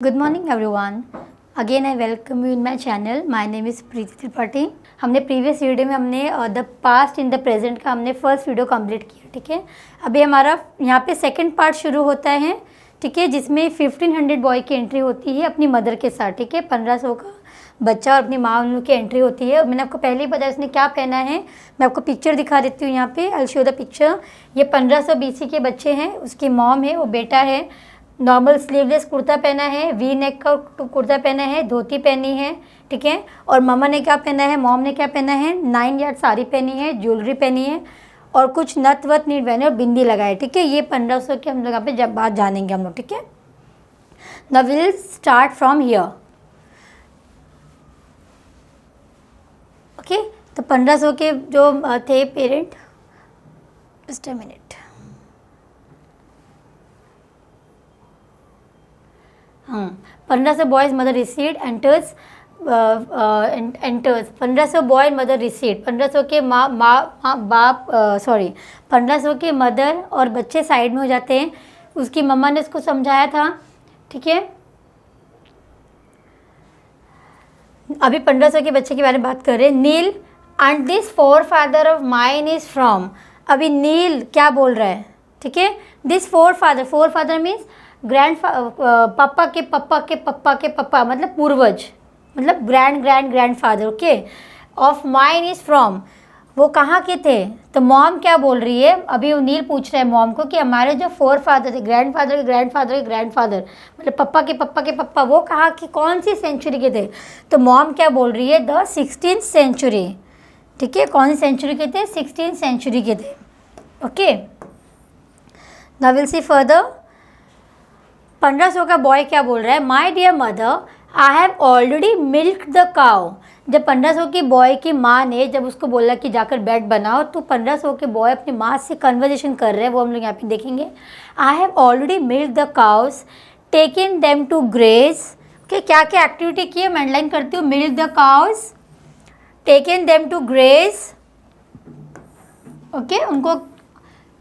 Good morning everyone. Again I welcome you in my channel. My name is प्रीति त्रिपाठी. हमने previous video में हमने the past in the present का हमने first video complete किया, ठीक है. अभी हमारा यहाँ पे सेकंड पार्ट शुरू होता है, ठीक है, जिसमें 1500 बॉय की एंट्री होती है अपनी मदर के साथ, ठीक है. 1500 का बच्चा और अपनी माँ उन लोग की एंट्री होती है. मैंने आपको पहले ही बताया उसने क्या पहना है. मैं आपको पिक्चर दिखा देती हूँ यहाँ पे. I show the picture. ये 1500 BC के बच्चे हैं. उसकी मॉम है, वो बेटा है. नॉर्मल स्लीवलेस कुर्ता पहना है, वी नेक का कुर्ता पहना है, धोती पहनी है, ठीक है. और मम्मा ने क्या पहना है, मॉम ने क्या पहना है, 9 यार्ड साड़ी पहनी है, ज्वेलरी पहनी है और कुछ नथ वत नीट पहने और बिंदी लगाए, ठीक है. ये 1500 के हम लोग यहाँ पे जब बात जानेंगे हम लोग, ठीक है. Now will start from here. Okay, तो 1500 के जो थे parent, just a minute. 1500 boys mother received enters 1500 boy mother received. 1500 के माँ बाप 1500 के मदर और बच्चे साइड में हो जाते हैं. उसकी मम्मा ने उसको समझाया था, ठीक है. अभी 1500 के बच्चे के बारे में बात कर रहे हैं. Neel and this for father of mine is from. अभी नील क्या बोल रहा है, ठीक है. दिस फोर फादर मीन्स पापा के पप्पा के पप्पा के पप्पा, मतलब पूर्वज, मतलब grand father, okay. Of mine is from, वो कहाँ के थे. तो मॉम क्या बोल रही है, अभी नील पूछ रहा है मॉम को कि हमारे जो फोर फादर थे, ग्रैंडफादर के ग्रैंडफादर के ग्रैंडफादर, मतलब पप्पा के पप्पा के पप्पा, वो कहाँ की कौन सी सेंचुरी के थे. तो मॉम क्या बोल रही है, द 16th सेंचुरी, ठीक है. कौन सी सेंचुरी के थे, 16th सेंचुरी के थे, okay. Now will see further. 1500 का बॉय क्या बोल रहा है, my dear mother I have already milk the cow. जब 1500 की बॉय की माँ ने जब उसको बोला कि जाकर बेड बनाओ, तो 1500 के बॉय अपनी माँ से कन्वर्जेशन कर रहे हैं, वो हम लोग यहाँ पे देखेंगे. I have already milk the cows, taken them to graze. Okay, क्या क्या एक्टिविटी की है मैं अंडरलाइन करती हूँ. Milk the cows, taken them to graze, okay. उनको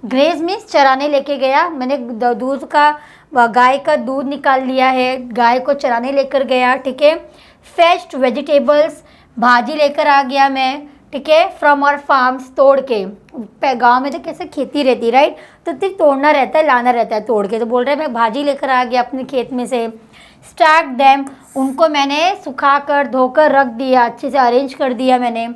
ग्रेज मीन्स चराने लेके गया. मैंने दूध का गाय का दूध निकाल लिया है, गाय को चराने लेकर गया, ठीक है. फेच्ड वेजिटेबल्स, भाजी लेकर आ गया मैं, ठीक है. फ्रॉम आवर फार्म्स, तोड़ के. गांव में तो कैसे खेती रहती, राइट, तो तोड़ना रहता है, लाना रहता है तोड़ के. तो बोल रहे हैं मैं भाजी लेकर आ गया अपने खेत में से. स्टैक देम, उनको मैंने सुखाकर धोकर रख दिया, अच्छे से अरेंज कर दिया मैंने.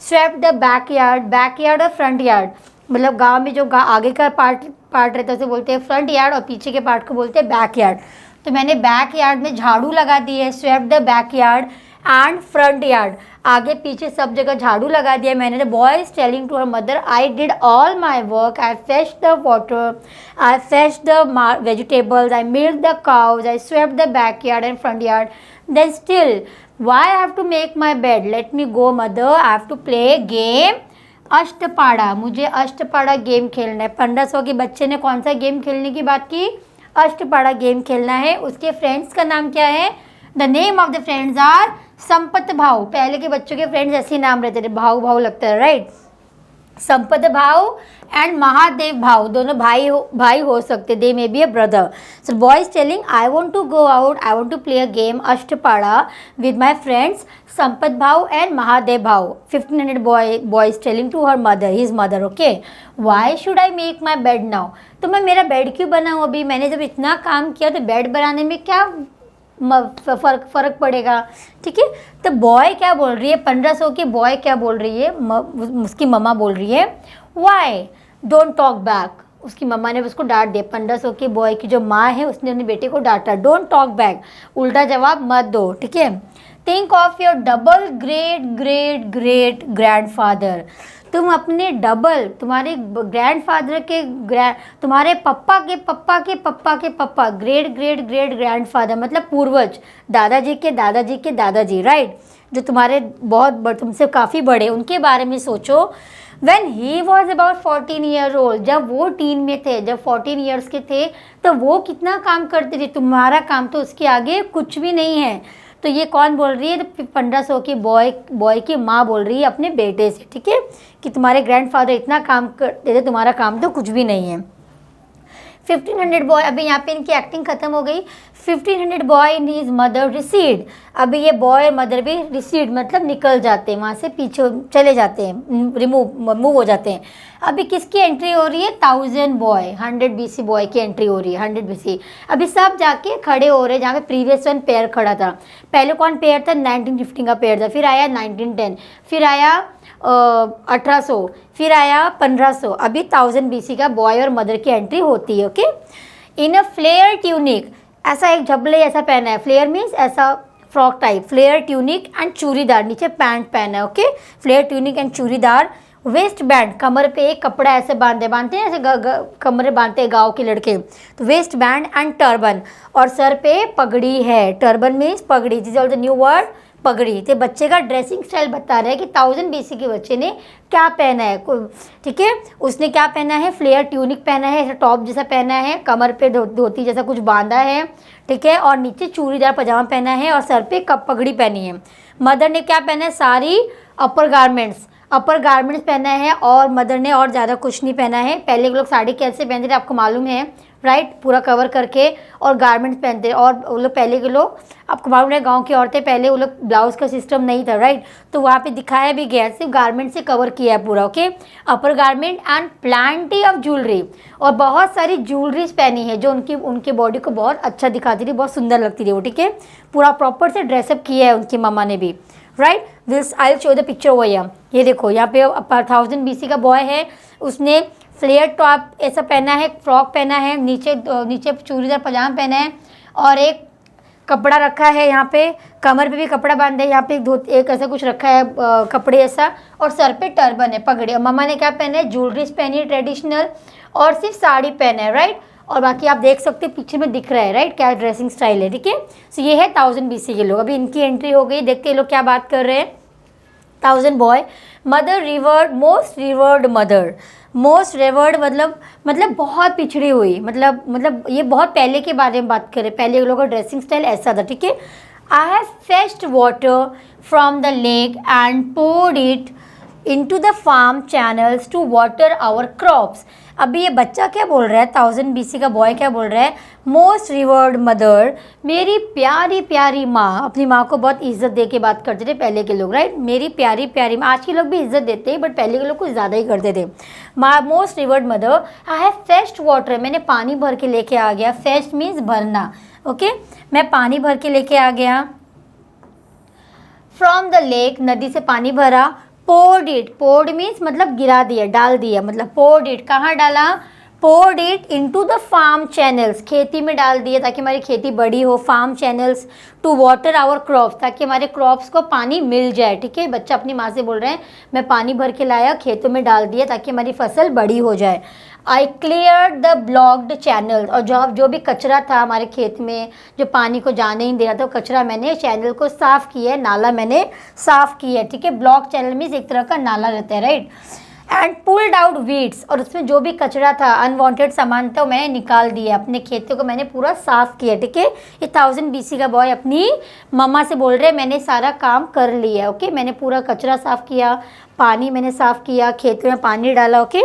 स्वेप्ट द बैकयार्ड और फ्रंट यार्ड, मतलब गांव में जो आगे का पार्ट रहता है उसे बोलते हैं फ्रंट यार्ड और पीछे के पार्ट को बोलते हैं बैक यार्ड. तो मैंने बैक यार्ड में झाड़ू लगा दी है. Swept the back yard and front yard, आगे पीछे सब जगह झाड़ू लगा दिया मैंने. The boy is telling to her mother, I did all my work, I fetched the water, I fetched the vegetables, I milk the cows, I swept the back yard and front yard. Then still why I have to make my bed, let me go mother, I have to play game अष्टपाड़ा. मुझे अष्टपाड़ा game खेलना है. 1500 के बच्चे ने कौन सा game खेलने की बात की, अष्टपाड़ा गेम खेलना है. उसके फ्रेंड्स का नाम क्या है, the name of the friends are Sampat Bhav. पहले के बच्चों के फ्रेंड्स ऐसे नाम रहते थे, भाव लगता है, राइट. संपत भाव एंड महादेव भाव, दोनों भाई हो सकते, they may be a brother. So boy is telling I want to go out, I want to play a game Ashtapada with my friends Sampat Bhav and Mahadev Bhav. 1500 boy is telling to her mother, his mother, okay. Why should I make my bed now, तो मैं मेरा bed क्यों बनाऊँ अभी, मैंने जब इतना काम किया तो बेड बनाने में क्या फ़र्क पड़ेगा, ठीक है. तो बॉय क्या बोल रही है, 1500 की बॉय क्या बोल रही है, उसकी मम्मा बोल रही है वाई डोंट टॉक बैक. उसकी मम्मा ने उसको डांट दिया. 1500 की बॉय की जो माँ है उसने अपने बेटे को डांटा, डोंट टॉक बैक, उल्टा जवाब मत दो, ठीक है. Think of your double great grandfather. तुम अपने डबल, तुम्हारे ग्रैंडफादर के तुम्हारे पप्पा के पप्पा के पप्पा के पप्पा, ग्रेट ग्रैंडफादर मतलब पूर्वज, दादाजी के दादाजी के दादाजी, राइट, जो तुम्हारे बहुत तुमसे काफ़ी बड़े, उनके बारे में सोचो. When he was about 14 years old, जब वो टीन में थे, जब 14 years के थे, तो वो कितना काम करते थे. तुम्हारा काम तो उसके आगे कुछ भी नहीं है. तो ये कौन बोल रही है, तो 1500 की बॉय की माँ बोल रही है अपने बेटे से, ठीक है, कि तुम्हारे ग्रैंडफादर इतना काम करते थे, तुम्हारा काम तो कुछ भी नहीं है. 1500 बॉय, अभी यहाँ पे इनकी एक्टिंग खत्म हो गई. 1500 boy in his mother recede. अभी ये बॉय मदर भी रिसीड मतलब निकल जाते हैं, वहाँ से पीछे चले जाते हैं, मूव हो जाते हैं। अभी किसकी एंट्री हो रही है? 1000 बॉय, 100 BC बॉय की एंट्री हो रही है, 100 BC। अभी सब जाके खड़े हो रहे हैं जहाँ पे प्रीवियस वन पेयर खड़ा था। पहले कौन पेयर था? 1915 का पेयर था, फिर आया 1910, फिर आया 1800, फिर आया 1500। अभी 1000 BC का बॉय और मदर की एंट्री होती है। Okay, in a flare tunic, ऐसा एक झबले ऐसा पहना है। फ्लेयर मीन्स ऐसा frock type, flare tunic and churidar, नीचे पैंट पहना है। Okay, flare tunic and churidar. Waist band, कमर पे एक कपड़ा ऐसे बांधते हैं, ऐसे कमर बांधते हैं गाँव के लड़के, तो वेस्ट बैंड एंड टर्बन, और सर पे पगड़ी है। टर्बन मीन्स पगड़ी, this is also new word, पगड़ी। तो बच्चे का ड्रेसिंग स्टाइल बता रहा है कि 1000 BC के बच्चे ने क्या पहना है। ठीक है, उसने क्या पहना है? फ्लेयर ट्यूनिक पहना है, ऐसा टॉप जैसा पहना है, कमर पे धोती जैसा कुछ बांधा है, ठीक है, और नीचे चूड़ीदार पजामा पहना है, और सर पे कप पगड़ी पहनी है। मदर ने क्या पहना है? सारी अपर गारमेंट्स पहना है, और मदर ने और ज़्यादा कुछ नहीं पहना है। पहले के लोग साड़ी कैसे पहनते थे आपको मालूम है, राइट, पूरा कवर करके, और गारमेंट्स पहनते, और वो लोग पहले के लोग, आपको मालूम है गांव की औरतें पहले वो लोग ब्लाउज का सिस्टम नहीं था, राइट, तो वहाँ पे दिखाया भी गया, सिर्फ गारमेंट से कवर किया है पूरा। Okay, upper garment and Plantae of jewellery, और बहुत सारी ज्वेलरीज पहनी है जो उनके बॉडी को बहुत अच्छा दिखाती थी, बहुत सुंदर लगती थी वो। ठीक है, पूरा प्रॉपर से ड्रेसअप किया है उनकी मम्मा ने भी, right. This I will show the picture over here. ये देखो यहाँ पे 1000 BC का बॉय है, उसने फ्लेयर टॉप ऐसा पहना है, फ्रॉक पहना है, नीचे चूड़ीदार पजामा पहना है, और एक कपड़ा रखा है यहाँ पे, कमर पे भी कपड़ा बांधा है, यहाँ पे एक ऐसा कुछ रखा है कपड़े ऐसा, और सर पे टर्बन है, पगड़ी। और मम्मा ने क्या पहना है? ज्वेलरीज पहनी है ट्रेडिशनल, और सिर्फ साड़ी पहना है, राइट। और बाकी आप देख सकते हैं पीछे में दिख रहा है, राइट, क्या ड्रेसिंग स्टाइल है। ठीक है, सो ये है 1000 BC के लोग। अभी इनकी एंट्री हो गई, देखते हैं लोग क्या बात कर रहे हैं। 1000 boy, mother revered, most revered mother, most revered मतलब बहुत पिछड़ी हुई, मतलब ये बहुत पहले के बारे में बात करें, पहले लोगों का ड्रेसिंग स्टाइल ऐसा था। ठीक है, I have fetched water from the lake and poured it into the farm channels to water our crops। अभी ये बच्चा क्या बोल रहा है? 1000 BC का बॉय क्या बोल रहा है? मोस्ट रिवर्ड मदर, मेरी प्यारी प्यारी माँ। अपनी माँ को बहुत इज्जत दे के बात करते थे पहले के लोग, राइट, मेरी प्यारी प्यारी माँ। आज के लोग भी इज्जत देते हैं, बट पहले के लोग कुछ ज़्यादा ही करते थे। माँ, most revered mother, I have fetched water, मैंने पानी भर के लेके आ गया। फेच्ड मीन्स भरना। ओके, मैं पानी भर के लेके आ गया। फ्रॉम द लेक, नदी से पानी भरा। poured it, poured means मतलब गिरा दिया, डाल दिया, मतलब poured it, कहाँ डाला? poured it into the farm channels, खेती में डाल दिया ताकि हमारी खेती बड़ी हो। farm channels to water our crops, ताकि हमारे क्रॉप्स को पानी मिल जाए। ठीक है, बच्चा अपनी माँ से बोल रहे हैं मैं पानी भर के लाया, खेतों में डाल दिया ताकि हमारी फसल बड़ी हो जाए। I clear the blocked channel, और जो भी कचरा था हमारे खेत में जो पानी को जाने नहीं दे रहा था, कचरा मैंने चैनल को साफ़ किया है, नाला मैंने साफ़ किया है। ठीक है, ब्लॉक चैनल मीन्स एक तरह का नाला रहता है, right. And pulled out weeds, और उसमें जो भी कचरा था, अनवांटेड सामान था, मैंने निकाल दिया, अपने खेतों को मैंने पूरा साफ़ किया। ठीक है, ये 1000 BC का बॉय अपनी मम्मा से बोल रहे हैं मैंने सारा काम कर लिया। ओके, मैंने पूरा कचरा साफ़ किया, पानी मैंने साफ़ किया, खेतों में पानी डाला। Okay,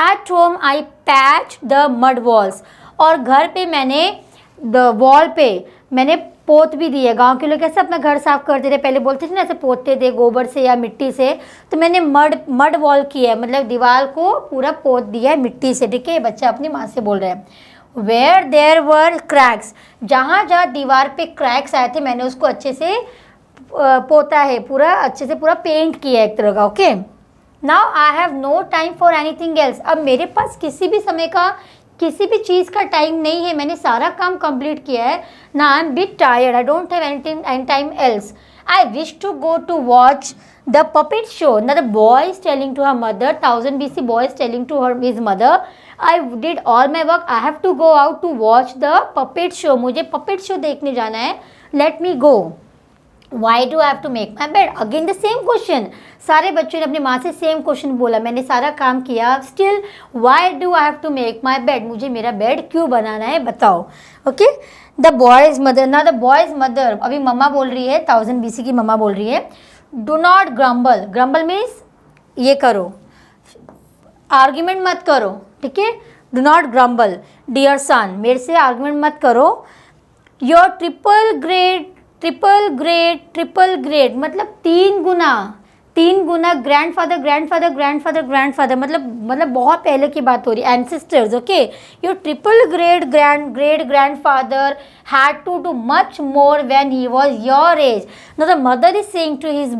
at home I patch the mud walls, और घर पे मैंने द वॉल पे मैंने पोत भी दिए। गांव के लोग कैसे अपना घर साफ़ करते थे, पहले बोलते थे ना ऐसे पोतते थे गोबर से या मिट्टी से, तो मैंने मड वॉल किया है, मतलब दीवार को पूरा पोत दिया है मिट्टी से। ठीक है, बच्चा अपनी माँ से बोल रहे हैं। वेयर देयर वर क्रैक्स, जहाँ जहाँ दीवार पे क्रैक्स आए थे मैंने उसको अच्छे से पोता है, पूरा अच्छे से पूरा पेंट किया है एक तरह का। Okay, now I have no time for anything else, अब मेरे पास किसी भी समय का किसी भी चीज़ का टाइम नहीं है, मैंने सारा काम कंप्लीट किया है ना। I am bit tired, I don't have any time else, I wish to go to watch the puppet show. ना the boy is telling to her mother, 1000 BC boy is telling to her his mother, I did all my work, I have to go out to watch the puppet show, मुझे puppet show देखने जाना है, let me go. Why do I have to make my bed, again the same question. सारे बच्चों ने अपनी माँ से सेम क्वेश्चन बोला, मैंने सारा काम किया, still why do I have to make my bed, मुझे मेरा बेड क्यों बनाना है बताओ। ओके, द बॉयज़ मदर, ना द बॉयज़ मदर, अभी मम्मा बोल रही है, 1000 BC की मम्मा बोल रही है, do not grumble, grumble means ये करो, आर्ग्यूमेंट मत करो। ठीक है, do not grumble dear son, मेरे से आर्ग्यूमेंट मत करो। योर ट्रिपल ग्रेड मतलब 3 गुना ग्रैंडफादर मतलब बहुत पहले की बात हो रही है, ancestors. Okay, your triple great grandfather had to do much more when he was your age. Now the mother is saying to his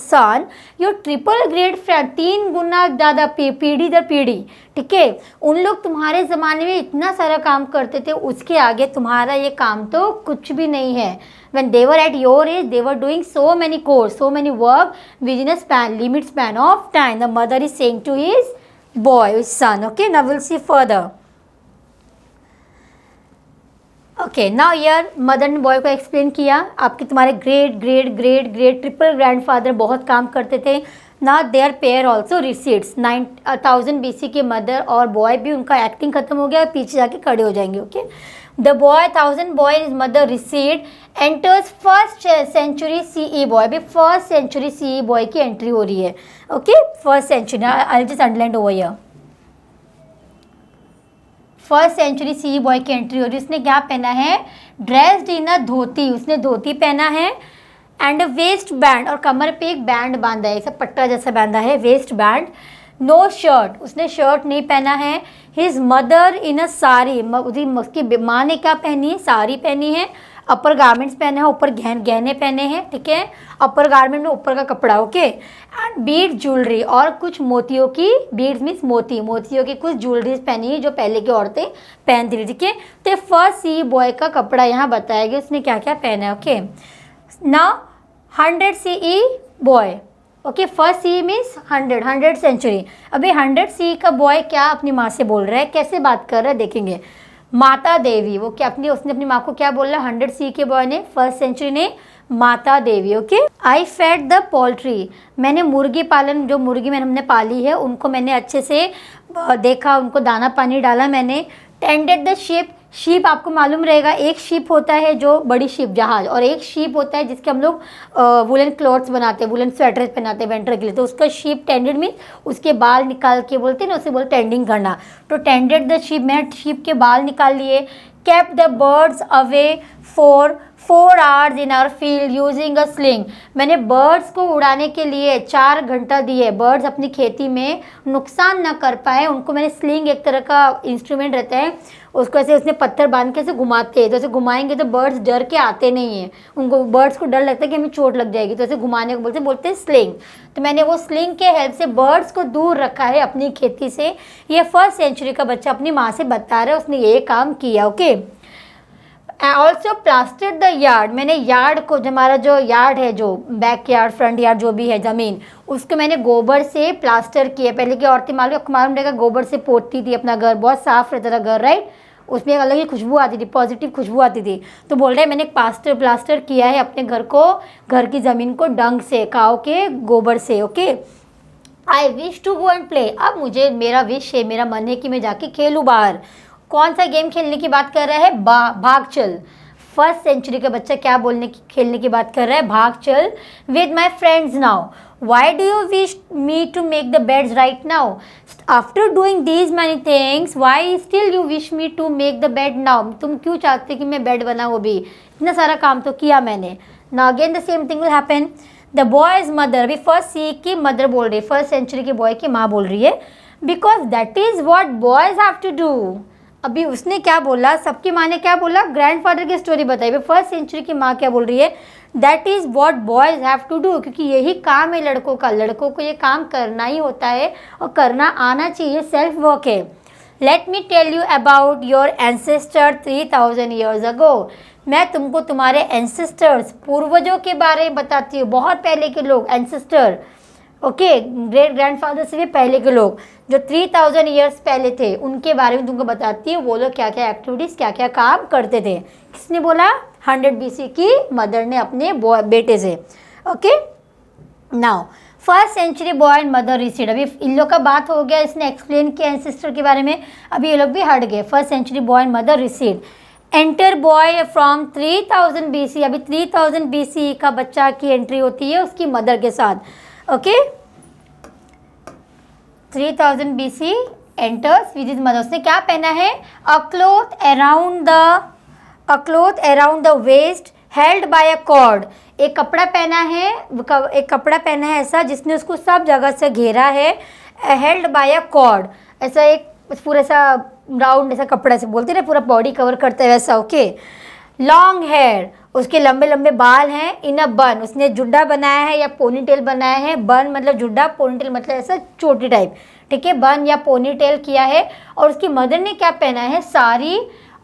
son, your triple great friend, 3 गुना ज़्यादा पीढ़ी दर पीढ़ी, ठीक है, उन लोग तुम्हारे ज़माने में इतना सारा काम करते थे, उसके आगे तुम्हारा ये काम तो कुछ भी नहीं है. When they were at your age, they were doing so many course, so many work within a limit span of time. The mother is saying to his son. Okay, now we'll see further. Okay, now year mother ने boy को explain किया, आपके तुम्हारे great triple grandfather बहुत काम करते थे. ना their pair also recedes 9000 BC के मदर और बॉय भी, उनका एक्टिंग खत्म हो गया और पीछे जाके खड़े हो जाएंगे. Okay, the boy 1000 boy is mother recede enters first century CE boy. अभी फर्स्ट सेंचुरी CE बॉय की एंट्री हो रही है. Okay, first century, I just underline over here. First century CE boy की एंट्री हो रही है. उसने क्या पहना है? ड्रेस्ड इन अ धोती, उसने धोती पहना है. एंड वेस्ट बैंड, और कमर पे एक बैंड बांधा है, सब पट्टा जैसा बांधा है, वेस्ट बैंड. नो शर्ट, उसने शर्ट नहीं पहना है. हिज मदर इन अ साड़ी, उसकी माँ ने क्या पहनी है? साड़ी पहनी है. अपर गारमेंट्स पहने हैं, ऊपर गहने पहने हैं, ठीक है, अपर गारमेंट में ऊपर का कपड़ा. ओके, एंड बीड ज्वेलरी, और कुछ मोतियों की, बीड्स मीन्स मोतियों की कुछ ज्वेलरीज पहनी है जो पहले की औरतें पहनती थी. ठीक है, तो फर्स्ट CE बॉय का कपड़ा यहाँ बताया गया, उसने क्या क्या पहना है. Okay, now 100 CE boy. Okay, first CE means 100 century. अभी 100 CE का बॉय क्या अपनी माँ से बोल रहा है, कैसे बात कर रहा है देखेंगे. माता देवी, वो क्या उसने अपनी माँ को क्या बोल रहा है 100 CE के बॉय ने, फर्स्ट सेंचुरी ने, Mata Devi. Okay, I fed the poultry, मैंने मुर्गी पालन, जो मुर्गी हमने पाली है उनको मैंने अच्छे से देखा, उनको दाना पानी डाला मैंने. टेंडेड द शीप आपको मालूम रहेगा, एक शीप होता है जो बड़ी शीप जहाज, और एक शीप होता है जिसके हम लोग वुलन क्लॉथ्स बनाते हैं, वुलन स्वेटर पहनाते हैं विंटर के लिए, तो उसका शीप टेंडेड मीन उसके बाल निकाल के बोलते हैं ना, उसे बोलते टेंडिंग करना. तो टेंडेड द शीप, मैंने शीप के बाल निकाल लिए. Kept the birds away for 4 hours in our field using a sling, मैंने बर्ड्स को उड़ाने के लिए 4 घंटा दिए. बर्ड्स अपनी खेती में नुकसान ना कर पाए, उनको मैंने स्लिंग, एक तरह का इंस्ट्रूमेंट रहता है, उसको ऐसे उसने पत्थर बांध के ऐसे घुमाते हैं, तो ऐसे घुमाएंगे तो बर्ड्स डर के आते नहीं हैं, उनको बर्ड्स को डर लगता है कि हमें चोट लग जाएगी, तो ऐसे घुमाने को बोलते हैं स्लिंग. तो मैंने वो स्लिंग के हेल्प से बर्ड्स को दूर रखा है अपनी खेती से. ये फर्स्ट सेंचुरी का बच्चा अपनी माँ से बता रहा है, उसने ये काम किया. ओके, ऑल्सो प्लास्टेड द यार्ड, मैंने यार्ड को, हमारा जो यार्ड है, जो बैक यार्ड फ्रंट यार्ड जो भी है ज़मीन, उसको मैंने गोबर से प्लास्टर किया. पहले की औरतें मालूम रहेगा गोबर से पोतती थी अपना घर, बहुत साफ रहता था घर, राइट, उसमें एक अलग ही खुशबू आती थी, पॉजिटिव खुशबू आती थी. तो बोल रहे हैं मैंने प्लास्टर किया है अपने घर को, घर की ज़मीन को डंग से, काऊ के गोबर से. Okay, I wish to go and play, अब मुझे, मेरा विश है, मेरा मन है कि मैं जाके खेलूँ बाहर. कौन सा गेम खेलने की बात कर रहा है? भाग चल. फर्स्ट सेंचुरी का बच्चा क्या खेलने की बात कर रहा है? भाग चल. With my friends now. Why do you wish me to make the beds right now? After doing these many things, why still you wish me to make the bed now? तुम क्यों चाहते कि मैं बेड बनाऊँ? वो भी इतना सारा काम तो किया मैंने. Now again the same thing will happen. The boy's mother, अभी फर्स्ट CE की मदर बोल रही है, फर्स्ट सेंचुरी के बॉय की माँ बोल रही है. Because that is what boys have to do. अभी उसने क्या बोला, सबकी माँ ने क्या बोला, ग्रैंडफादर की स्टोरी बताई. फर्स्ट सेंचुरी की माँ क्या बोल रही है? That is what boys have to do, क्योंकि यही काम है लड़कों का, लड़कों को ये काम करना ही होता है और करना आना चाहिए, सेल्फ वर्क है. Let me tell you about your ancestor 3000 years ago. मैं तुमको तुम्हारे एंसेस्टर्स, पूर्वजों के बारे में बताती हूँ, बहुत पहले के लोग, एंसेस्टर. ओके, ग्रेट ग्रैंडफादर से भी पहले के लोग जो 3000 years पहले थे, उनके बारे में तुमको बताती है, वो लोग क्या क्या एक्टिविटीज़, क्या क्या काम करते थे. किसने बोला? 100 BC की मदर ने अपने बेटे से. Okay, now first century boy and mother recede. अभी इन लोग का बात हो गया, इसने एक्सप्लेन किया एंसेस्टर के बारे में, अभी ये लोग भी हट गए. First century boy and mother recede. Enter boy from 3000 BC. अभी 3000 BC का बच्चा की एंट्री होती है उसकी मदर के साथ. Okay, 3000 BC enters with his mother. उसने क्या पहना है? A cloth around the a cloth around the waist held by a cord, एक कपड़ा पहना है, एक कपड़ा पहना है ऐसा जिसने उसको सब जगह से घेरा है, हेल्ड बाय अ कॉर्ड, ऐसा एक पूरा ऐसा राउंड ऐसा कपड़ा से बोलते हैं ना, पूरा बॉडी कवर करता है वैसा, ओके। लॉन्ग हेयर, उसके लंबे लंबे बाल हैं। इन अ बन, उसने जुड्डा बनाया है या पोनीटेल बनाया है, बन मतलब जुड्डा, पोनीटेल मतलब ऐसा चोटी टाइप, ठीक है, बन या पोनीटेल किया है। और उसकी मदर ने क्या पहना है, साड़ी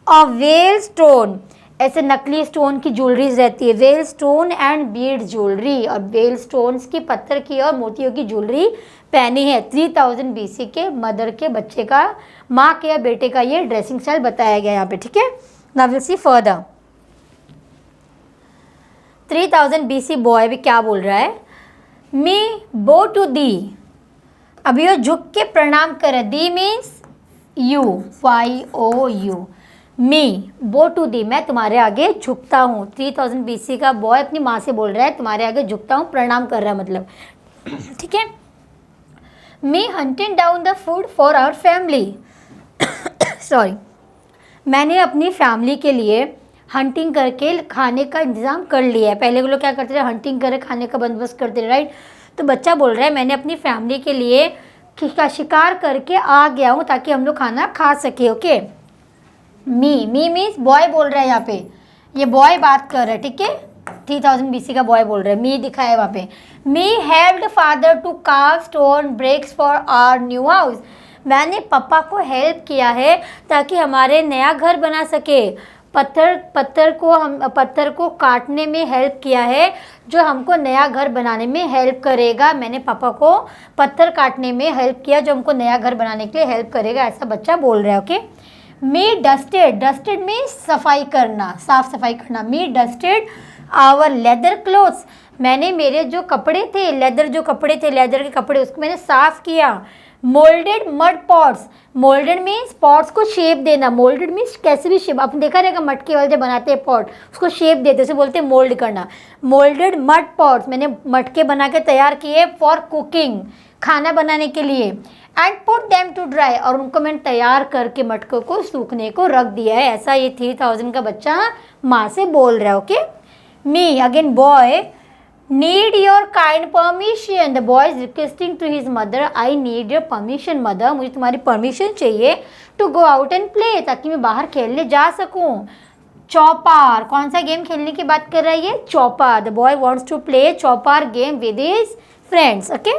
और वेल स्टोन, ऐसे नकली स्टोन की ज्वेलरीज रहती है, well stone and Beed jewellery, और वेल स्टोन्स की, पत्थर की और मोतियों की ज्वेलरी पहनी है। 3000 BC के मदर के बच्चे का, माँ के या बेटे का ये ड्रेसिंग स्टाइल बताया गया यहाँ पे, ठीक है। Now will see further. 3000 BC boy भी क्या बोल रहा है, मी बो टू दी, अभी वो झुक के प्रणाम करे, दी मीन्स यू, YOU, मी बो टू दी, मैं तुम्हारे आगे झुकता हूँ। 3000 BC का बॉय अपनी माँ से बोल रहा है तुम्हारे आगे झुकता हूँ, प्रणाम कर रहा है मतलब, ठीक है। Me hunting down the food for our family, sorry, मैंने अपनी फैमिली के लिए हंटिंग करके खाने का इंतज़ाम कर लिया है। पहले के लोग क्या करते थे, हंटिंग करके खाने का बंदोबस्त करते थे, राइट। तो बच्चा बोल रहा है मैंने अपनी फैमिली के लिए शिकार करके आ गया हूँ ताकि हम लोग खाना खा सके, ओके। मी मीन्स बॉय बोल रहा है यहाँ पे, ये बॉय बात कर रहा है, ठीक है। 3000 BC का बॉय बोल रहा है, मी दिखा है वहाँ पे। Me helped father to carve stone bricks for our new house, मैंने पापा को हेल्प किया है ताकि हमारे नया घर बना सके। पत्थर को काटने में हेल्प किया है जो हमको नया घर बनाने में हेल्प करेगा। मैंने पापा को पत्थर काटने में हेल्प किया जो हमको नया घर बनाने के लिए हेल्प करेगा, ऐसा बच्चा बोल रहा है, ओके। मी डस्टेड में सफाई करना, साफ सफाई करना। मी डस्टेड आवर लेदर क्लोथ्स, मैंने मेरे जो कपड़े थे, लेदर के कपड़े उसको मैंने साफ किया। Moulded mud pots, moulded means pots को शेप देना, मोल्डेड मीन्स कैसे भी शेप, आपने देखा रहेगा मटके वाले जब बनाते हैं पॉट, उसको शेप देते, उसे बोलते हैं मोल्ड करना। मोल्डेड मड पॉट्स, मैंने मटके बना के तैयार किए फॉर कुकिंग, खाना बनाने के लिए। And put them to dry, और उनको मैंने तैयार करके मटकों को सूखने को रख दिया है, ऐसा ये 3000 का बच्चा माँ से बोल रहा है, okay. Me again boy, need your kind permission, the boy is requesting to his mother, I need your permission mother, मुझे तुम्हारी परमिशन चाहिए to go out and play, ताकि मैं बाहर खेलने जा सकूं। चौपार, कौन सा गेम खेलने की बात कर रहा है ये, Chaupar. The boy wants to play Chaupar game with his friends, okay.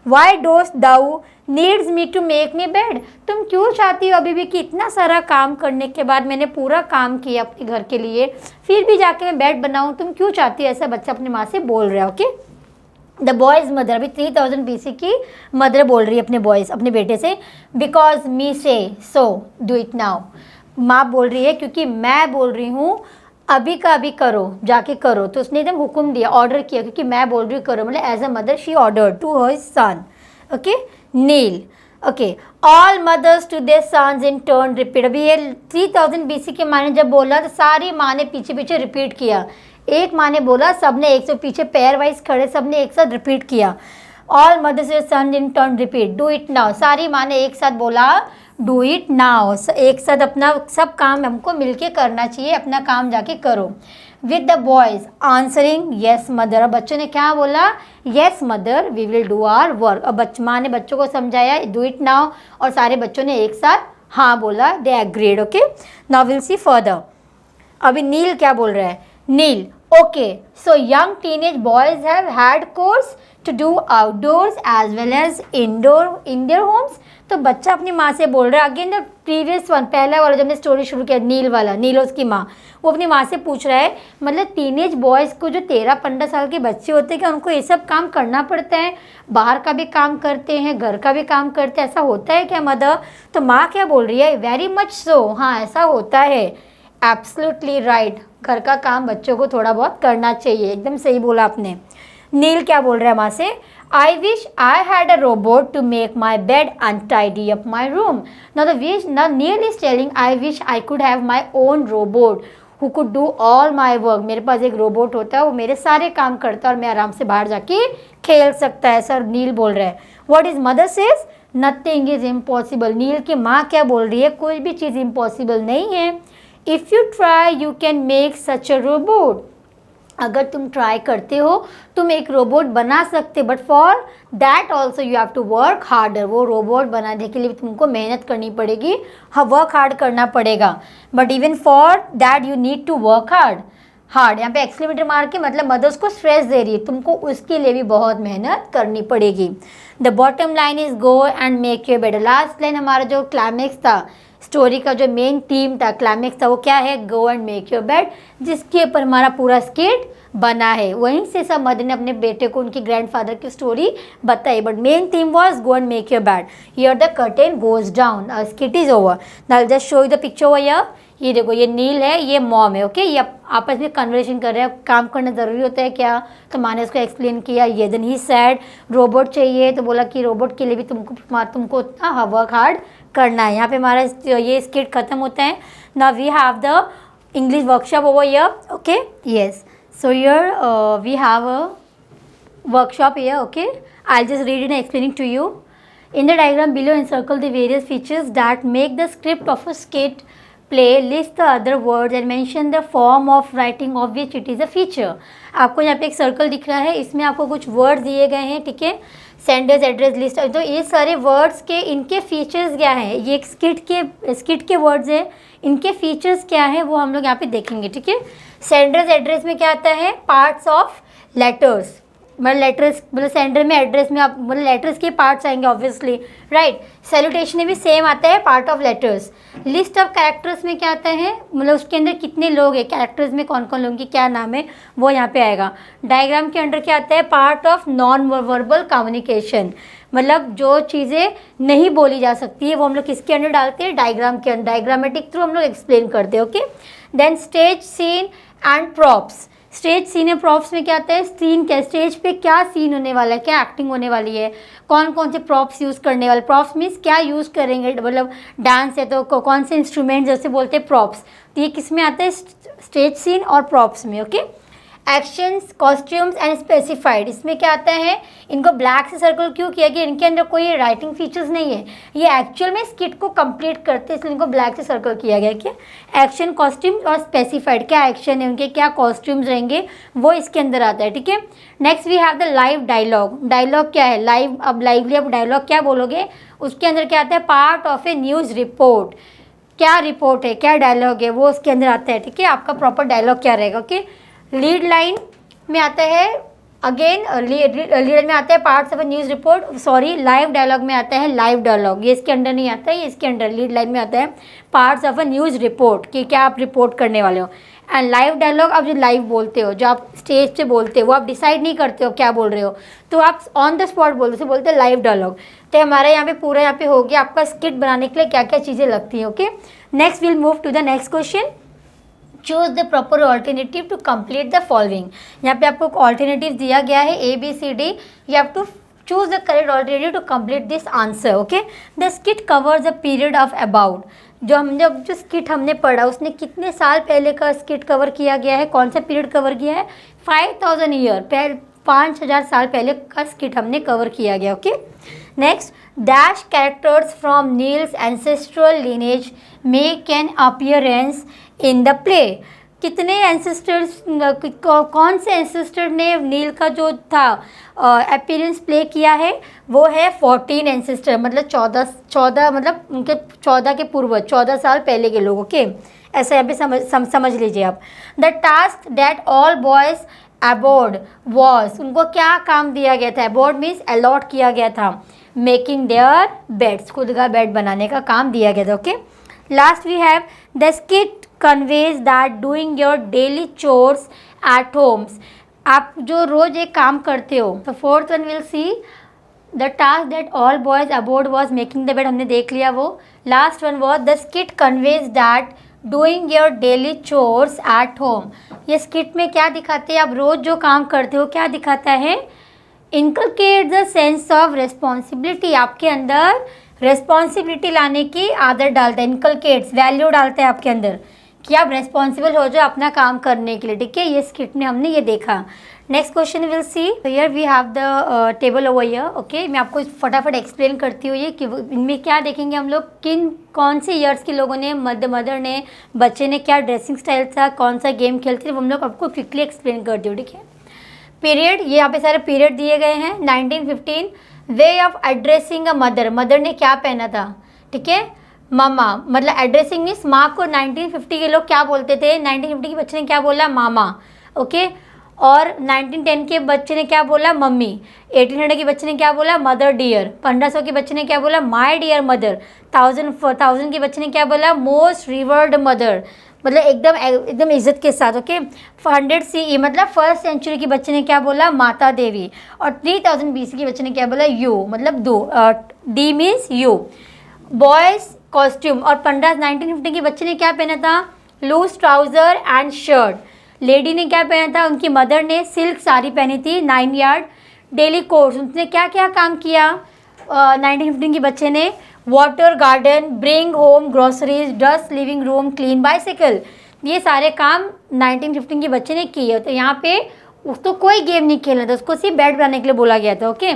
Why dost thou needs me to make me bed, तुम क्यों चाहती हो अभी भी कि इतना सारा काम करने के बाद, मैंने पूरा काम किया अपने घर के लिए, फिर भी जाके मैं बेड बनाऊं, तुम क्यों चाहती हो, ऐसा बच्चा अपनी माँ से बोल रहा है, ओके। द बॉयज़ मदर, अभी 3000 BC की मदर बोल रही है अपने बेटे से, बिकॉज मी से सो डू इट नाउ, माँ बोल रही है क्योंकि मैं बोल रही हूँ अभी का अभी करो, जाके करो। तो उसने एकदम हुक्म दिया, ऑर्डर किया, क्योंकि मैं बोल रही हूँ करो, मतलब as a mother she order to her son, okay. Neel, okay. All mothers to their sons in turn repeat, अभी ये 3000 BC के माँ ने जब बोला तो सारी माँ ने पीछे पीछे रिपीट किया, एक माँ ने बोला, सबने एक से पीछे पेयर वाइज खड़े सबने एक साथ रिपीट किया। All mothers to son in turn repeat, do it now, सारी माँ ने एक साथ बोला डू इट नाउ, एक साथ अपना सब काम हमको मिलके करना चाहिए, अपना काम जाके करो। With the boys answering yes mother, अब बच्चों ने क्या बोला, yes mother we will do our work. अब माँ ने बच्चों को समझाया डू इट नाउ, और सारे बच्चों ने एक साथ हाँ बोला, they agreed, okay. Now will see further. अभी नील क्या बोल रहा है, Neel, okay, so young teenage boys have had chores to do outdoors as well as indoor homes. तो बच्चा अपनी माँ से बोल रहा है, अगेन द प्रीवियस वन, पहला वाला जब हमने स्टोरी शुरू किया नील वाला, नील उसकी माँ, वो अपनी माँ से पूछ रहा है, मतलब टीनेज बॉयज़ को जो 13-15 साल के बच्चे होते हैं क्या उनको ये सब काम करना पड़ता है, बाहर का भी काम करते हैं, घर का भी काम करते हैं, ऐसा होता है क्या मदर? तो माँ क्या बोल रही है, वेरी मच सो, हाँ ऐसा होता है, एब्सोल्युटली राइट, घर का काम बच्चों को थोड़ा बहुत करना चाहिए, एकदम सही बोला आपने। नील क्या बोल रहा है माँ से, I wish I had a robot to make my bed and tidy up my room. Now Neil is telling, I wish I could have my own robot who could do all my work. मेरे पास एक robot होता है, वो मेरे सारे काम करता है और मैं आराम से बाहर जाके खेल सकता है, सर नील बोल रहा है। What is mother says? Nothing is impossible. नील की माँ क्या बोल रही है, कोई भी चीज़ इम्पॉसिबल नहीं है। If you try you can make such a robot, अगर तुम ट्राई करते हो तुम एक रोबोट बना सकते, but for that also you have to work harder, वो रोबोट बनाने के लिए तुमको मेहनत करनी पड़ेगी, वर्क हार्ड करना पड़ेगा, but even for that you need to work hard यहाँ पे एक्सक्लेमेटरी मार्क के मतलब मदर्स को स्ट्रेस दे रही है, तुमको उसके लिए भी बहुत मेहनत करनी पड़ेगी। The bottom line is go and make your bed. Last line हमारा जो क्लाइमेक्स था, स्टोरी का जो मेन थीम था, क्लाइमेक्स था, वो क्या है, go and make your bed, जिसके ऊपर हमारा पूरा स्किट बना है। वहीं से सब मदर ने अपने बेटे को उनके ग्रैंडफादर की स्टोरी बताई, but main theme was go and make your bed, here the curtain goes down, skit is over. Now just show you the picture over here. ये देखो, ये नील है, ये मॉम है, ओके, ये आपस में कन्वर्सेशन कर रहे हैं, काम करना ज़रूरी होता है क्या, तो माँ ने उसको एक्सप्लेन किया। ये देन ही सैड रोबोट चाहिए, तो बोला कि रोबोट के लिए भी तुमको उतना वर्क हार्ड करना है। यहाँ पे हमारा ये स्किट खत्म होता है। Now we have the English workshop over here, okay, yes, so here we have a workshop here, okay. I'll just read it and explaining to you. In the diagram below, encircle the various features that make the script of a skit play, list the other words and mention the form of writing of which it is a feature. आपको यहाँ पे एक circle दिख रहा है, इसमें आपको कुछ वर्ड्स दिए गए हैं, ठीक है, सेंडर्स, एड्रेस, लिस्ट, तो ये सारे वर्ड्स के इनके फीचर्स क्या हैं, ये एक स्किट के वर्ड्स हैं, इनके फीचर्स क्या हैं वो हम लोग यहाँ पे देखेंगे, ठीक है। सेंडर्स एड्रेस में क्या आता है, पार्ट्स ऑफ लेटर्स, मतलब लेटर्स, मतलब सेंडर में एड्रेस में आप मतलब लेटर्स के पार्ट्स आएंगे ऑब्वियसली, राइट। सैल्यूटेशन में भी सेम आता है, part of letters. List of characters में क्या आता है, मतलब उसके अंदर कितने लोग हैं, कैरेक्टर्स में कौन कौन लोगों की क्या नाम है, वो यहाँ पे आएगा। डायग्राम के अंदर क्या आता है, part of non verbal communication, मतलब जो चीज़ें नहीं बोली जा सकती है वो हम लोग किसके अंदर डालते हैं, डायग्राम के अंदर, डायग्रामेटिक थ्रू हम लोग एक्सप्लेन करते हैं, okay. Then stage scene and props. Stage scene and props में क्या आता है, सीन क्या, स्टेज पे क्या सीन होने वाला है, क्या एक्टिंग होने वाली है, कौन कौन से प्रॉप्स यूज़ करने वाले, प्रॉप्स मीन्स क्या यूज़ करेंगे, मतलब डांस है तो कौन से इंस्ट्रूमेंट जैसे बोलते हैं प्रॉप्स, तो ये किस में आता है, स्टेज सीन और प्रॉप्स में, okay. Actions, costumes and specified, इसमें क्या आता है, इनको ब्लैक से सर्कल क्यों किया गया, इनके अंदर कोई राइटिंग फीचर्स नहीं है, ये एक्चुअल में स्किट को कंप्लीट करते हैं, इसलिए इनको ब्लैक से सर्कल किया गया। क्या एक्शन, कॉस्ट्यूम्स और स्पेसिफाइड, क्या एक्शन है उनके, क्या कॉस्ट्यूम्स रहेंगे, वो इसके अंदर आता है, ठीक है। Next we have the live dialogue. Dialogue क्या है, लाइव, अब लाइवली अब डायलॉग क्या बोलोगे, उसके अंदर क्या आता है, part of A news report, क्या रिपोर्ट है, क्या डायलॉग है, वो उसके अंदर आता है, ठीक है। आपका प्रॉपर डायलॉग क्या रहेगा, ओके। लीड लाइन में आता है, अगेन लीड लाइन में आता है parts of a news report, sorry, live dialogue में आता है लाइव डायलॉग, ये इसके अंडर नहीं आता है, ये इसके अंडर लीड लाइन में आता है parts of a news report, कि क्या आप रिपोर्ट करने वाले हो। एंड लाइव डायलॉग, आप जो लाइव बोलते हो, जो आप स्टेज पे बोलते हो, वो आप डिसाइड नहीं करते हो क्या बोल रहे हो, तो आप ऑन द स्पॉट बोलते हैं लाइव डायलॉग। तो हमारा यहाँ पे पूरा यहाँ पे हो गया आपका स्किट बनाने के लिए क्या क्या चीज़ें लगती हैं, okay. Next will move to the next question. Choose the proper alternative to complete the following. यहाँ पे आपको ऑल्टरनेटिव दिया गया है ABCD, you have to choose the correct alternative to complete this answer, okay. The skit covers the period of about, जो skit हमने पढ़ा उसने कितने साल पहले का स्किट कवर किया गया है, कौन सा पीरियड कवर किया है, 5000 ईयर, 5000 साल पहले का स्किट हमने कवर किया गया, okay. Next, dash characters from Niels ancestral lineage make an appearance in the play. कितने एंसेस्टर्स, कौन से एंसेस्टर ने नील का जो था अपीयरेंस प्ले किया है, वो है 14 एंसेस्टर, मतलब 14 मतलब उनके 14 के पूर्वज, 14 साल पहले के लोग, ओके। ऐसा यहाँ पे समझ लीजिए आप। The task that all boys aboard was, उनको क्या काम दिया गया था, अबोर्ड मीन्स अलॉट किया गया था, मेकिंग देयर बेड्स, खुद का बेड बनाने का काम दिया गया था, okay. Last we have the skit conveys that doing your daily chores at homes, आप जो रोज़ एक काम करते हो, तो fourth one will see the task that all boys aboard was making the bed, हमने देख लिया वो। Last one was the skit conveys that doing your daily chores at home, ये स्किट में क्या दिखाते हैं, आप रोज़ जो काम करते हो क्या दिखाता है, inculcate the sense of responsibility, आपके अंदर रिस्पॉन्सिबिलिटी लाने की आदत डालता है, इनकलकेट्स, वैल्यू डालता है आपके अंदर कि आप रेस्पॉन्सिबल हो जाओ अपना काम करने के लिए, ठीक है। ये स्किट में हमने ये देखा। Next question will see, here we have the table over here, okay. मैं आपको फटाफट एक्सप्लेन करती हूँ ये कि इनमें क्या देखेंगे हम लोग, कौन से ईयर्स के लोगों ने, मदर ने, बच्चे ने क्या ड्रेसिंग स्टाइल था, कौन सा गेम खेलते थे, वो हम लोग आपको क्विकली एक्सप्लेन करती हूँ, ठीक है। पीरियड, ये यहाँ पे सारे पीरियड दिए गए हैं। 1915, way of addressing a mother ने क्या पहना था, ठीक है, मामा, मतलब एड्रेसिंग मीन्स माँ को 1950 के लोग क्या बोलते थे, 1950 के बच्चे ने क्या बोला, मामा, ओके। और 1910 के बच्चे ने क्या बोला, मम्मी। 1800 के बच्चे ने क्या बोला, मदर डियर। 1500 के बच्चे ने क्या बोला, माय डियर मदर। 1000 के बच्चे ने क्या बोला, मोस्ट रिवर्ड मदर, मतलब एकदम इज्जत के साथ, ओके। 100 CE मतलब फर्स्ट सेंचुरी के बच्चे ने क्या बोला, माता देवी। और 3000 BC के बच्चे ने क्या बोला, यू, मतलब दो, D means you. Boys costume, और 1950 के बच्चे ने क्या पहना था, loose trouser and shirt. Lady ने क्या पहना था, उनकी मदर ने सिल्क साड़ी पहनी थी 9 यार्ड। डेली कोर्स, उसने क्या क्या काम किया 1950 के बच्चे ने, water garden, bring home groceries, dust living room, clean bicycle, ये सारे काम 1950 के बच्चे ने किए। तो यहाँ पे उसको कोई गेम नहीं खेलना था, उसको सिर्फ बेड बनाने के लिए बोला गया था, ओके।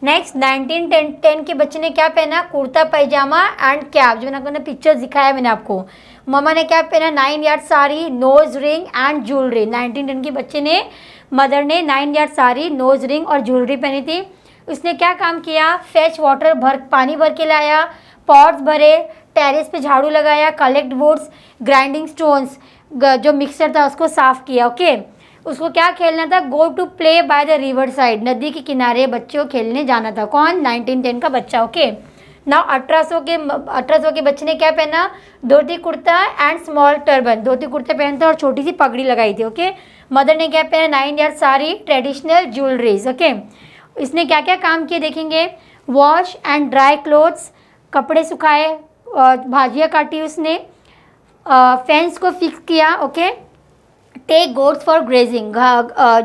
नेक्स्ट 1910 के बच्चे ने क्या पहना, कुर्ता पैजामा एंड कैप, जो मैंने पिक्चर्स दिखाया मैंने आपको। मम्मा ने क्या पहना, 9 yard sari, nose ring and jewellery. 1910 के बच्चे ने, मदर ने 9 यार्ड साड़ी, नोज रिंग और ज्वेलरी पहनी थी। उसने क्या काम किया, फेच वाटर, पानी भर के लाया, पॉट्स भरे, टेरेस पे झाड़ू लगाया, कलेक्ट वुड्स, ग्राइंडिंग स्टोन्स, जो मिक्सर था उसको साफ़ किया, ओके। उसको क्या खेलना था, go to play by the river side, नदी के किनारे बच्चे को खेलने जाना था। कौन, 1910 का बच्चा, ओके। ना 1800 के बच्चे ने क्या पहना, dhoti kurta and small turban, dhoti kurta पहनता और छोटी सी पगड़ी लगाई थी, ओके। मदर ने क्या पहना, 9 yard sari, traditional jewelleries, okay. इसने क्या क्या काम किए देखेंगे, वॉश एंड ड्राई क्लोथ्स, कपड़े सुखाए, भाजियाँ काटी उसने, फेंस को फिक्स किया, okay. Take goats for grazing,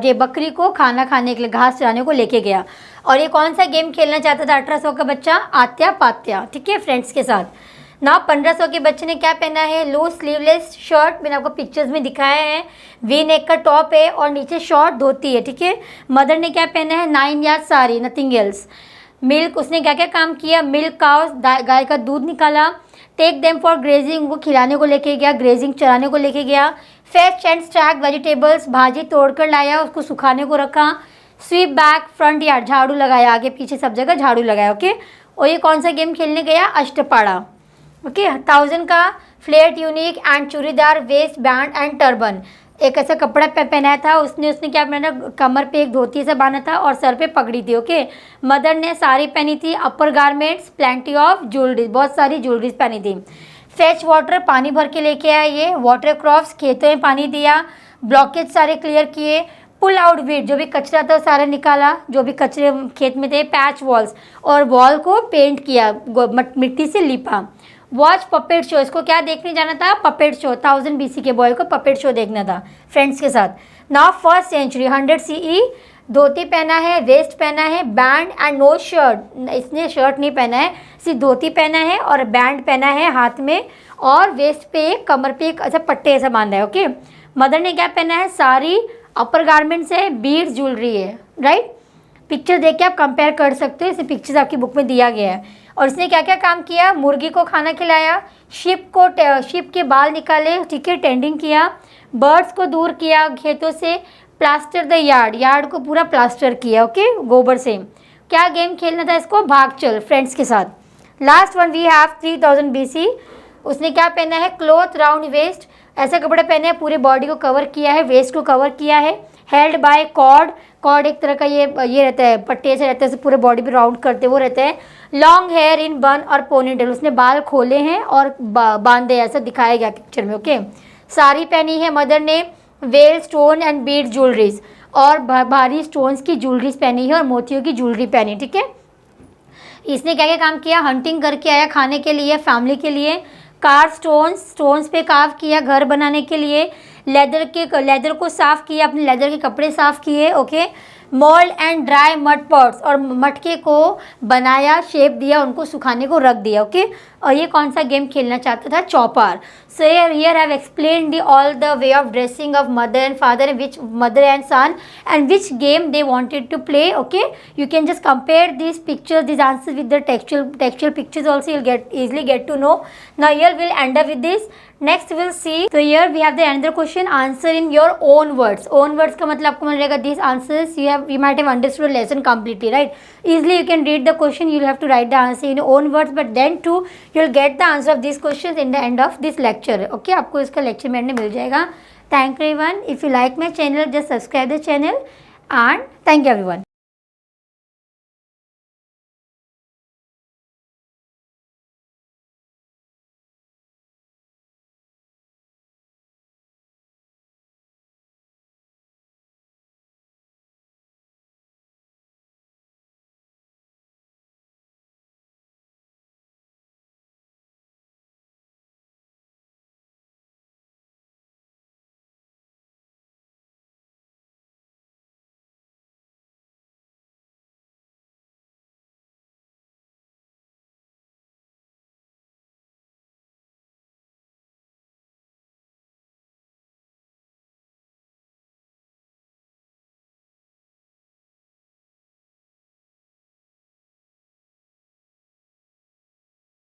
ये बकरी को खाना खाने के लिए, घास चराने को लेके गया। और ये कौन सा गेम खेलना चाहता था 1800 का बच्चा, आत्या पात्या, ठीक है, फ्रेंड्स के साथ। ना 1500 के बच्चे ने क्या पहना है, लो स्लीवलेस शर्ट, मैंने आपको पिक्चर्स में दिखाया है, वी नेक का टॉप है और नीचे शॉर्ट धोती है, ठीक है। मदर ने क्या पहना है, 9 yard sari, nothing else. Milk, उसने क्या क्या काम किया, मिल्क काउस, गाय का दूध निकाला। टेक देम फॉर ग्रेजिंग, उनको खिलाने को लेके गया, ग्रेजिंग चराने को लेके गया। फेच एंड स्टैक वेजिटेबल्स, भाजी तोड़कर लाया, उसको सुखाने को रखा। स्वीप बैक फ्रंट यार्ड, झाड़ू लगाया, आगे पीछे सब जगह झाड़ू लगाया, ओके। और ये कौन सा गेम खेलने गया, अष्टपाड़ा, ओके। 1000 का flat unique and churidar, waist band and turban, एक ऐसा कपड़ा पहनाया था उसने क्या पहना, कमर पे एक धोती से बांधा था और सर पे पगड़ी थी, ओके। मदर ने साड़ी पहनी थी, अपर गारमेंट्स, प्लेंटी ऑफ ज्वेलरीज, बहुत सारी ज्वेलरीज पहनी थी। फेच वाटर, पानी भर के लेके आया ये। वाटर क्रॉप्स, खेतों में पानी दिया। ब्लॉकेज सारे क्लियर किए। पुल आउट वीड, जो भी कचरा था सारा निकाला, जो भी कचरे खेत में थे। पैच वॉल्स, और वॉल को पेंट किया, मिट्टी से लिपा। वॉच पपेट शो, इसको क्या देखने जाना था, पपेट शो। 1000 BC के बॉय को पपेट शो देखना था फ्रेंड्स के साथ। नाउ फर्स्ट सेंचुरी, 100 CE, धोती पहना है, वेस्ट पहना है, बैंड एंड नो शर्ट, इसने शर्ट नहीं पहना है, सिर्फ धोती पहना है और बैंड पहना है हाथ में, और वेस्ट पे कमर पे एक ऐसा पट्टे ऐसा बांधा है, ओके। मदर ने क्या पहना है, साड़ी, अपर गारमेंट्स है, बीड्स ज्वेलरी है, राइट। पिक्चर देख के आप कंपेयर कर सकते हो, इसे पिक्चर्स आपकी बुक में दिया गया है। और इसने क्या क्या काम किया, मुर्गी को खाना खिलाया, शिप के बाल निकाले, ठीक है, टेंडिंग किया, बर्ड्स को दूर किया खेतों से, प्लास्टर द यार्ड को पूरा प्लास्टर किया, ओके, गोबर से। क्या गेम खेलना था इसको, भाग चल, फ्रेंड्स के साथ। Last one we have 3000 BC, उसने क्या पहना है, क्लॉथ राउंड वेस्ट, ऐसे कपड़े पहने हैं, पूरे बॉडी को कवर किया है, वेस्ट को कवर किया है। हेल्ड बाय कॉर्ड एक तरह का ये रहता है, पट्टे से रहते हैं, पूरे बॉडी पे राउंड करते वो रहते हैं। लॉन्ग हेयर इन बन और पोनीटेल, उसने बाल खोले हैं और बांधे, ऐसा दिखाया गया पिक्चर में, ओके। साड़ी पहनी है मदर ने, well stone and Beed jewelleries, और भारी स्टोन्स की ज्वेलरीज पहनी है और मोतियों की ज्वेलरी पहनी, ठीक है। इसने क्या क्या काम किया, हंटिंग करके आया खाने के लिए, फैमिली के लिए। कार स्टोन्स पे कार्व किया घर बनाने के लिए। लेदर को साफ़ किया, अपने लेदर के कपड़े साफ़ किए, okay. Mould and dry mud pots, और मटके को बनाया, शेप दिया, उनको सुखाने को रख दिया, ओके। और ये कौन सा गेम खेलना चाहता था, चौपार. So here I have explained all the way of dressing of mother and father, and which mother and son, and which game they wanted to play. Okay, you can just compare these pictures, these answers with the textual pictures also. You'll easily get to know. Now here we'll end up with this. Next we'll see. So here we have the another question, answer in your own words. Own words का मतलब आपको मिलेगा these answers you might have understood a lesson completely, right? Easily you can read the question, you'll have to write the answer in your own words, but then too you'll get the answer of these questions in the end of this lecture. Okay, आपको इसका lecture में मिल जाएगा. Thank you everyone. If you like my channel, just subscribe the channel, and thank you everyone.